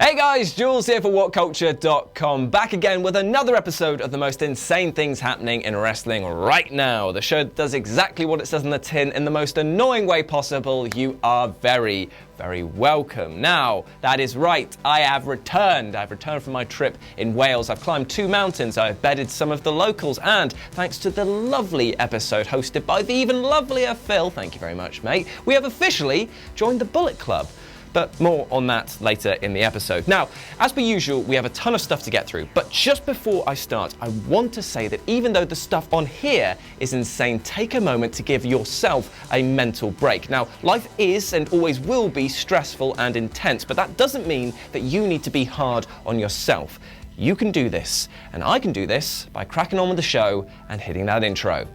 Hey guys, Jules here for WhatCulture.com, back again with another episode of the most insane things happening in wrestling right now. The show does exactly what it says on the tin in the most annoying way possible. You are very, very welcome. Now, that is right, I have returned. I've returned from my trip in Wales. I've climbed 2 mountains, I've bedded some of the locals, and thanks to the lovely episode hosted by the even lovelier Phil, thank you very much, mate, we have officially joined the Bullet Club. But more on that later in the episode. Now, as per usual, we have a ton of stuff to get through, but just before I start, I want to say that even though the stuff on here is insane, take a moment to give yourself a mental break. Now, life is and always will be stressful and intense, but that doesn't mean that you need to be hard on yourself. You can do this, and I can do this by cracking on with the show and hitting that intro.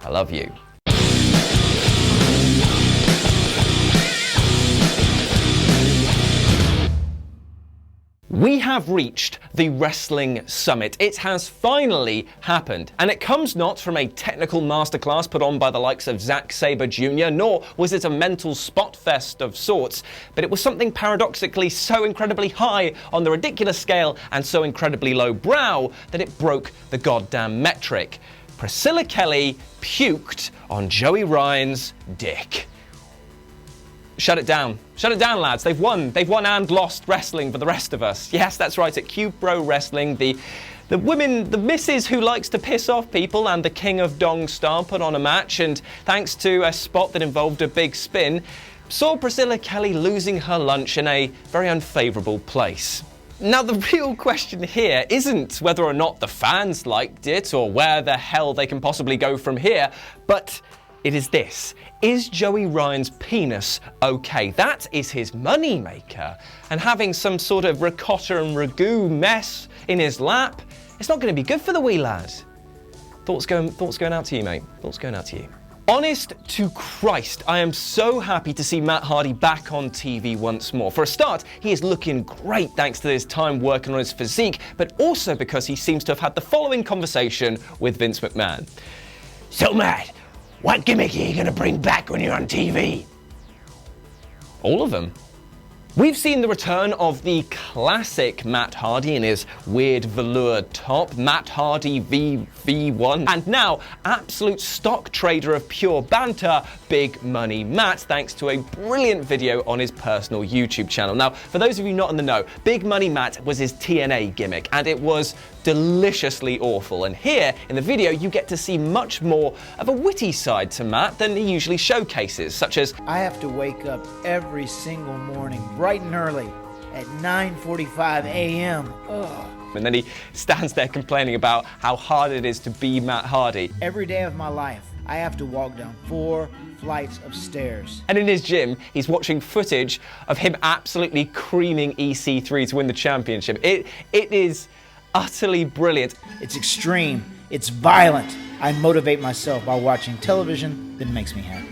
I love you. We have reached the Wrestling Summit. It has finally happened, and it comes not from a technical masterclass put on by the likes of Zack Sabre Jr., nor was it a mental spot fest of sorts, but it was something paradoxically so incredibly high on the ridiculous scale and so incredibly low brow that it broke the goddamn metric. Priscilla Kelly puked on Joey Ryan's dick. Shut it down. Shut it down, lads. They've won. They've won and lost wrestling for the rest of us. Yes, that's right. At Cube Pro Wrestling, the women, the missus who likes to piss off people and the King of Dong Star put on a match, and thanks to a spot that involved a big spin, saw Priscilla Kelly losing her lunch in a very unfavourable place. Now, the real question here isn't whether or not the fans liked it or where the hell they can possibly go from here, but it is this. Is Joey Ryan's penis okay? That is his money maker. And having some sort of ricotta and ragu mess in his lap, it's not going to be good for the wee lad. Thoughts going out to you, mate? Thoughts going out to you? Honest to Christ, I am so happy to see Matt Hardy back on TV once more. For a start, he is looking great thanks to his time working on his physique, but also because he seems to have had the following conversation with Vince McMahon. So Matt, what gimmick are you going to bring back when you're on TV? All of them. We've seen the return of the classic Matt Hardy in his weird velour top, Matt Hardy VV1, and now absolute stock trader of pure banter, Big Money Matt, thanks to a brilliant video on his personal YouTube channel. Now, for those of you not in the know, Big Money Matt was his TNA gimmick, and it was deliciously awful. And here in the video, you get to see much more of a witty side to Matt than he usually showcases, such as, I have to wake up every single morning bright and early at 9:45 a.m. Ugh. And then he stands there complaining about how hard it is to be Matt Hardy. Every day of my life, I have to walk down 4 flights of stairs. And in his gym, he's watching footage of him absolutely creaming EC3 to win the championship. It is utterly brilliant. It's extreme. It's violent. I motivate myself by watching television that makes me happy.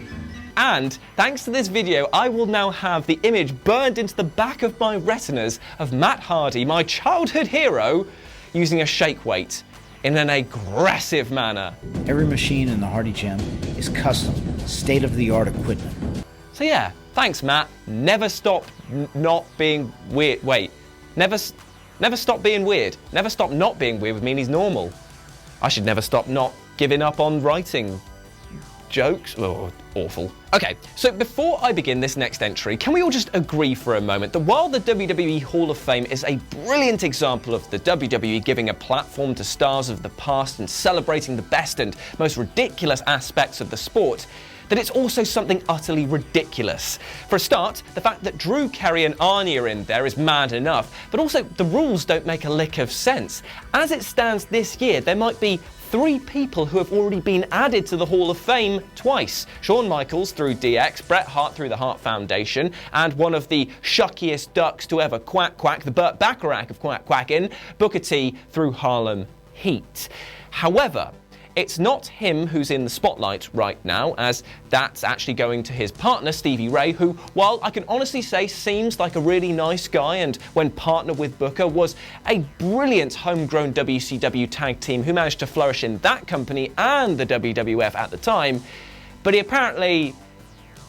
And thanks to this video, I will now have the image burned into the back of my retinas of Matt Hardy, my childhood hero, using a shake weight in an aggressive manner. Every machine in the Hardy Gym is custom, state-of-the-art equipment. So yeah, thanks Matt. Never stop not being weird. Wait, never stop being weird. Never stop not being weird would mean he's normal. I should never stop not giving up on writing jokes. Oh, awful. Okay, so before I begin this next entry, can we all just agree for a moment that while the WWE Hall of Fame is a brilliant example of the WWE giving a platform to stars of the past and celebrating the best and most ridiculous aspects of the sport, that it's also something utterly ridiculous. For a start, the fact that Drew Carey and Arnie are in there is mad enough, but also the rules don't make a lick of sense. As it stands this year, there might be 3 people who have already been added to the Hall of Fame twice. Shawn Michaels through DX, Bret Hart through the Hart Foundation, and one of the shuckiest ducks to ever quack, the Burt Bacharach of quacking, Booker T through Harlem Heat. However, it's not him who's in the spotlight right now, as that's actually going to his partner, Stevie Ray, who, while I can honestly say seems like a really nice guy and when partnered with Booker was a brilliant homegrown WCW tag team who managed to flourish in that company and the WWF at the time, but he apparently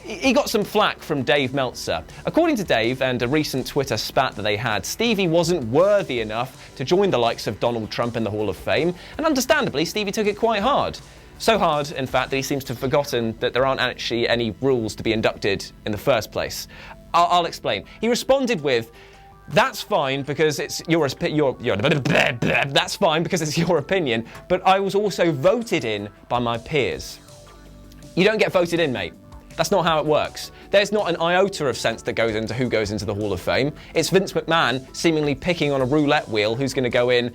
he got some flack from Dave Meltzer. According to Dave and a recent Twitter spat that they had, Stevie wasn't worthy enough to join the likes of Donald Trump in the Hall of Fame, and understandably, Stevie took it quite hard. So hard, in fact, that he seems to have forgotten that there aren't actually any rules to be inducted in the first place. I'll explain. He responded with, "That's fine because it's that's fine because it's your opinion, but I was also voted in by my peers." You don't get voted in, mate. That's not how it works. There's not an iota of sense that goes into who goes into the Hall of Fame. It's Vince McMahon seemingly picking on a roulette wheel who's going to go in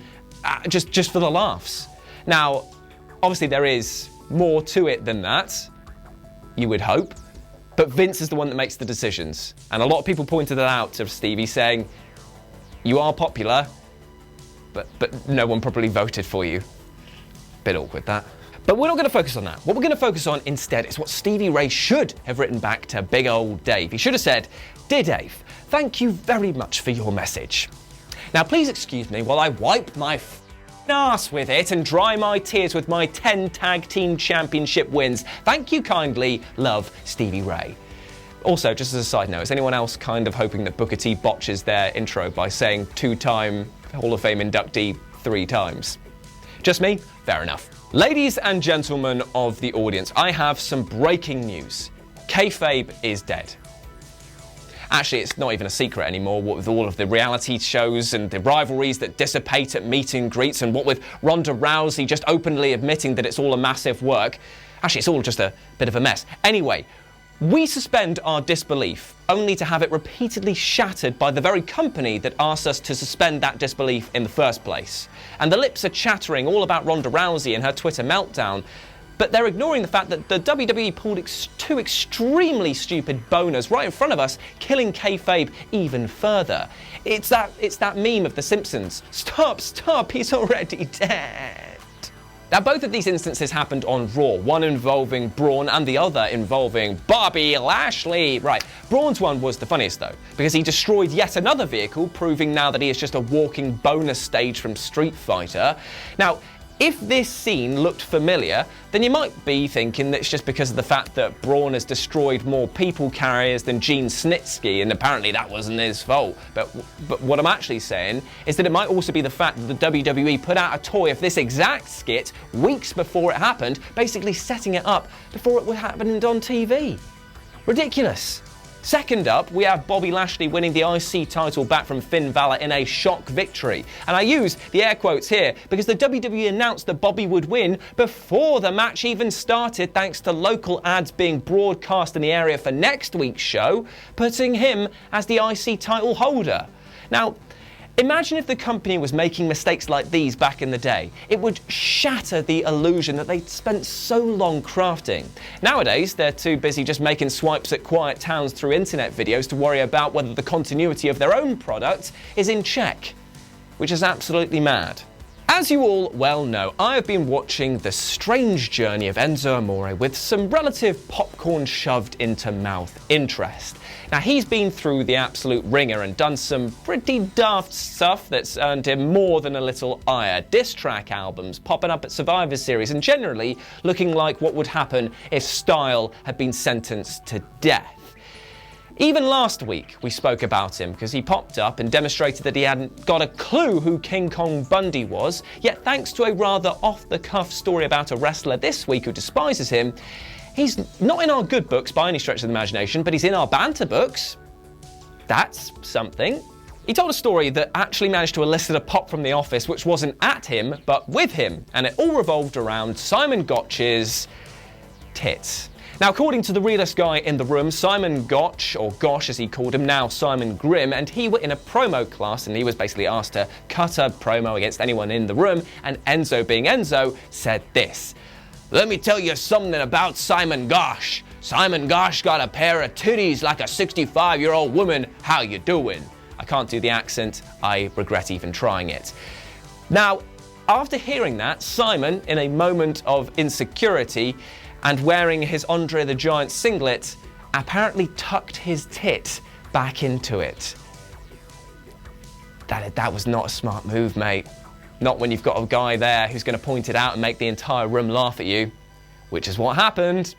just for the laughs. Now, obviously there is more to it than that, you would hope, but Vince is the one that makes the decisions. And a lot of people pointed that out to Stevie, saying, you are popular, but no one probably voted for you. Bit awkward, that. But we're not going to focus on that. What we're going to focus on instead is what Stevie Ray should have written back to big old Dave. He should have said, "Dear Dave, thank you very much for your message. Now please excuse me while I wipe my ass with it and dry my tears with my 10 tag team championship wins. Thank you kindly. Love, Stevie Ray." Also, just as a side note, is anyone else kind of hoping that Booker T botches their intro by saying 2-time Hall of Fame inductee 3 times? Just me? Fair enough. Ladies and gentlemen of the audience, I have some breaking news. Kayfabe is dead. Actually, it's not even a secret anymore, what with all of the reality shows and the rivalries that dissipate at meet and greets, and what with Ronda Rousey just openly admitting that it's all a massive work. Actually, it's all just a bit of a mess. Anyway, we suspend our disbelief, only to have it repeatedly shattered by the very company that asked us to suspend that disbelief in the first place. And the lips are chattering all about Ronda Rousey and her Twitter meltdown, but they're ignoring the fact that the WWE pulled 2 extremely stupid boners right in front of us, killing Kayfabe even further. It's that meme of The Simpsons. Stop, he's already dead. Now, both of these instances happened on Raw, one involving Braun and the other involving Bobby Lashley. Right, Braun's one was the funniest though, because he destroyed yet another vehicle, proving now that he is just a walking bonus stage from Street Fighter. Now, if this scene looked familiar, then you might be thinking that it's just because of the fact that Braun has destroyed more people carriers than Gene Snitsky, and apparently that wasn't his fault. But what I'm actually saying is that it might also be the fact that the WWE put out a toy of this exact skit weeks before it happened, basically setting it up before it happened on TV. Ridiculous. Second up, we have Bobby Lashley winning the IC title back from Finn Balor in a shock victory. And I use the air quotes here because the WWE announced that Bobby would win before the match even started, thanks to local ads being broadcast in the area for next week's show, putting him as the IC title holder. Now, imagine if the company was making mistakes like these back in the day. It would shatter the illusion that they'd spent so long crafting. Nowadays, they're too busy just making swipes at quiet towns through internet videos to worry about whether the continuity of their own product is in check, which is absolutely mad. As you all well know, I have been watching the strange journey of Enzo Amore with some relative popcorn shoved into mouth interest. Now, he's been through the absolute ringer and done some pretty daft stuff that's earned him more than a little ire. Diss track albums popping up at Survivor Series and generally looking like what would happen if Style had been sentenced to death. Even last week, we spoke about him because he popped up and demonstrated that he hadn't got a clue who King Kong Bundy was, yet thanks to a rather off-the-cuff story about a wrestler this week who despises him, he's not in our good books by any stretch of the imagination, but he's in our banter books. That's something. He told a story that actually managed to elicit a pop from the office, which wasn't at him, but with him, and it all revolved around Simon Gotch's tits. Now, according to the realest guy in the room, Simon Gotch, or Gosh as he called him, now Simon Grimm, and he were in a promo class, and he was basically asked to cut a promo against anyone in the room, and Enzo, being Enzo, said this: "Let me tell you something about Simon Gosh. Simon Gosh got a pair of titties like a 65-year-old woman. How you doing?" I can't do the accent. I regret even trying it. Now, after hearing that, Simon, in a moment of insecurity, and wearing his Andre the Giant singlet, apparently tucked his tit back into it. That was not a smart move, mate. Not when you've got a guy there who's going to point it out and make the entire room laugh at you, which is what happened.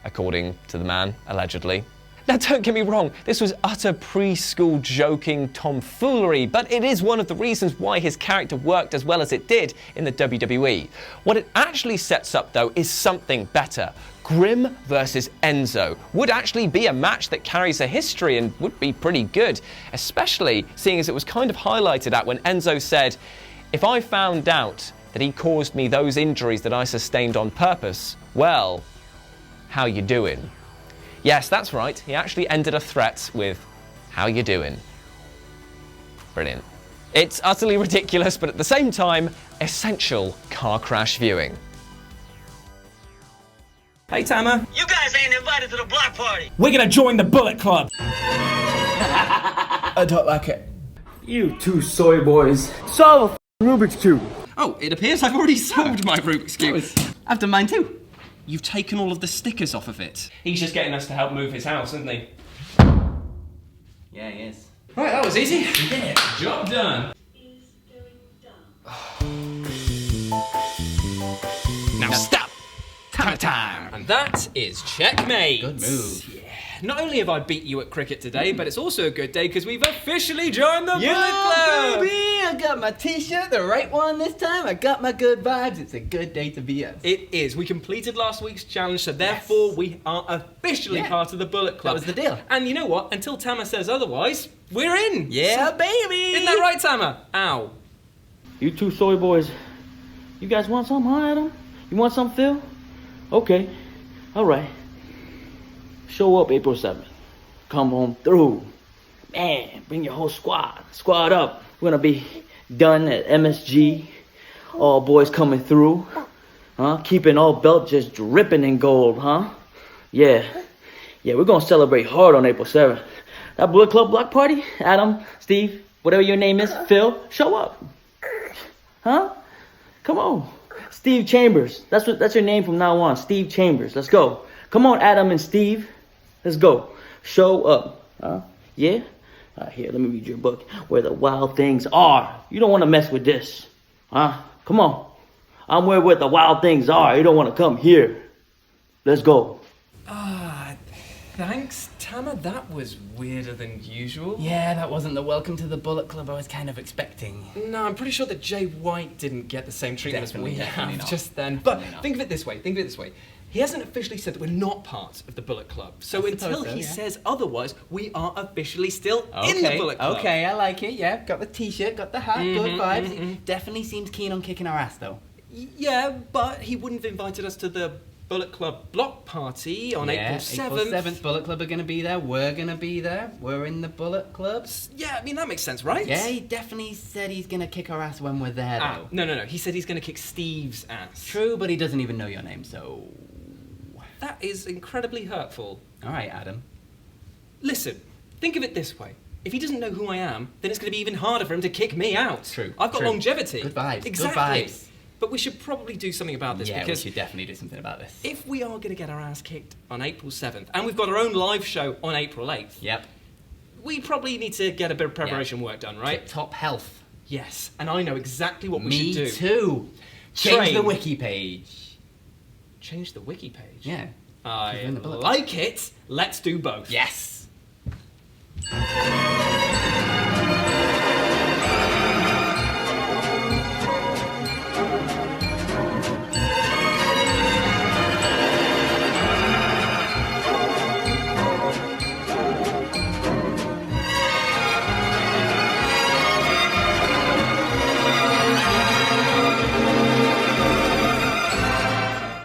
according to the man, allegedly. Now, don't get me wrong, this was utter preschool joking tomfoolery, but it is one of the reasons why his character worked as well as it did in the WWE. What it actually sets up, though, is something better. Grim versus Enzo would actually be a match that carries a history and would be pretty good, especially seeing as it was kind of highlighted at when Enzo said, "If I found out that he caused me those injuries that I sustained on purpose, well, how you doing?" Yes, that's right, he actually ended a threat with, "How you doing?" Brilliant. It's utterly ridiculous, but at the same time, essential car crash viewing. Hey, Tama. You guys ain't invited to the block party. We're gonna join the Bullet Club. I don't like it. You two soy boys. Solve a Rubik's Cube. Oh, it appears I've already solved my Rubik's Cube. I've done mine too. You've taken all of the stickers off of it. He's just getting us to help move his house, isn't he? Yeah, he is. Right, that was easy. Yeah, job done. Now stop! Time! And that is checkmate. Good move. Yeah. Not only have I beat you at cricket today, but it's also a good day because we've officially joined the Bullet Club! Baby! I got my t-shirt, the right one this time. I got my good vibes. It's a good day to be us. It is. We completed last week's challenge, so therefore we are officially part of the Bullet Club. That was the deal. And you know what? Until Tama says otherwise, we're in! Yeah, baby! Isn't that right, Tama? Ow. You two soy boys. You guys want some, huh, Adam? You want some, Phil? Okay. All right. Show up April 7th. Come home through. Man, bring your whole squad. Squad up. We're gonna be done at MSG. All boys coming through. Huh? Keeping all belt just dripping in gold, huh? Yeah. Yeah, we're gonna celebrate hard on April 7th. That Bullet Club block party, Adam, Steve, whatever your name is, Phil, show up. Huh? Come on. Steve Chambers. That's your name from now on. Steve Chambers. Let's go. Come on, Adam and Steve. Let's go. Show up. Huh? Yeah? Here, let me read your book. Where the wild things are. You don't want to mess with this. Huh? Come on. I'm where the wild things are. You don't want to come here. Let's go. Thanks, Tama. That was weirder than usual. Yeah, that wasn't the welcome to the Bullet Club I was kind of expecting. No, I'm pretty sure that Jay White didn't get the same treatment as we Definitely have not. just then. Definitely But not. think of it this way. He hasn't officially said that we're not part of the Bullet Club. So I until suppose so, he yeah. says otherwise, we are officially still in the Bullet Club. Okay, I like it, yeah. Got the t-shirt, got the hat, good vibes. He definitely seems keen on kicking our ass, though. Yeah, but he wouldn't have invited us to the Bullet Club block party on April 7th. April 7th, Bullet Club are going to be there. We're going to be there. We're in the Bullet Clubs. Yeah, I mean, that makes sense, right? Yeah, he definitely said he's going to kick our ass when we're there, though. No. He said he's going to kick Steve's ass. True, but he doesn't even know your name, so... That is incredibly hurtful. All right, Adam. Listen, think of it this way. If he doesn't know who I am, then it's going to be even harder for him to kick me out. True. I've got True. longevity. Good vibes. Exactly. Good vibes. But we should probably do something about this Yeah, because we should definitely do something about this. if we are going to get our ass kicked on April 7th, and we've got our own live show on April 8th, Yep. we probably need to get a bit of preparation work done, right? Top health. Yes, and I know exactly what we Me should do. too. Change Train. the wiki page. Change the wiki page. Yeah. I We're in the Bullet like it. Let's do both. Yes.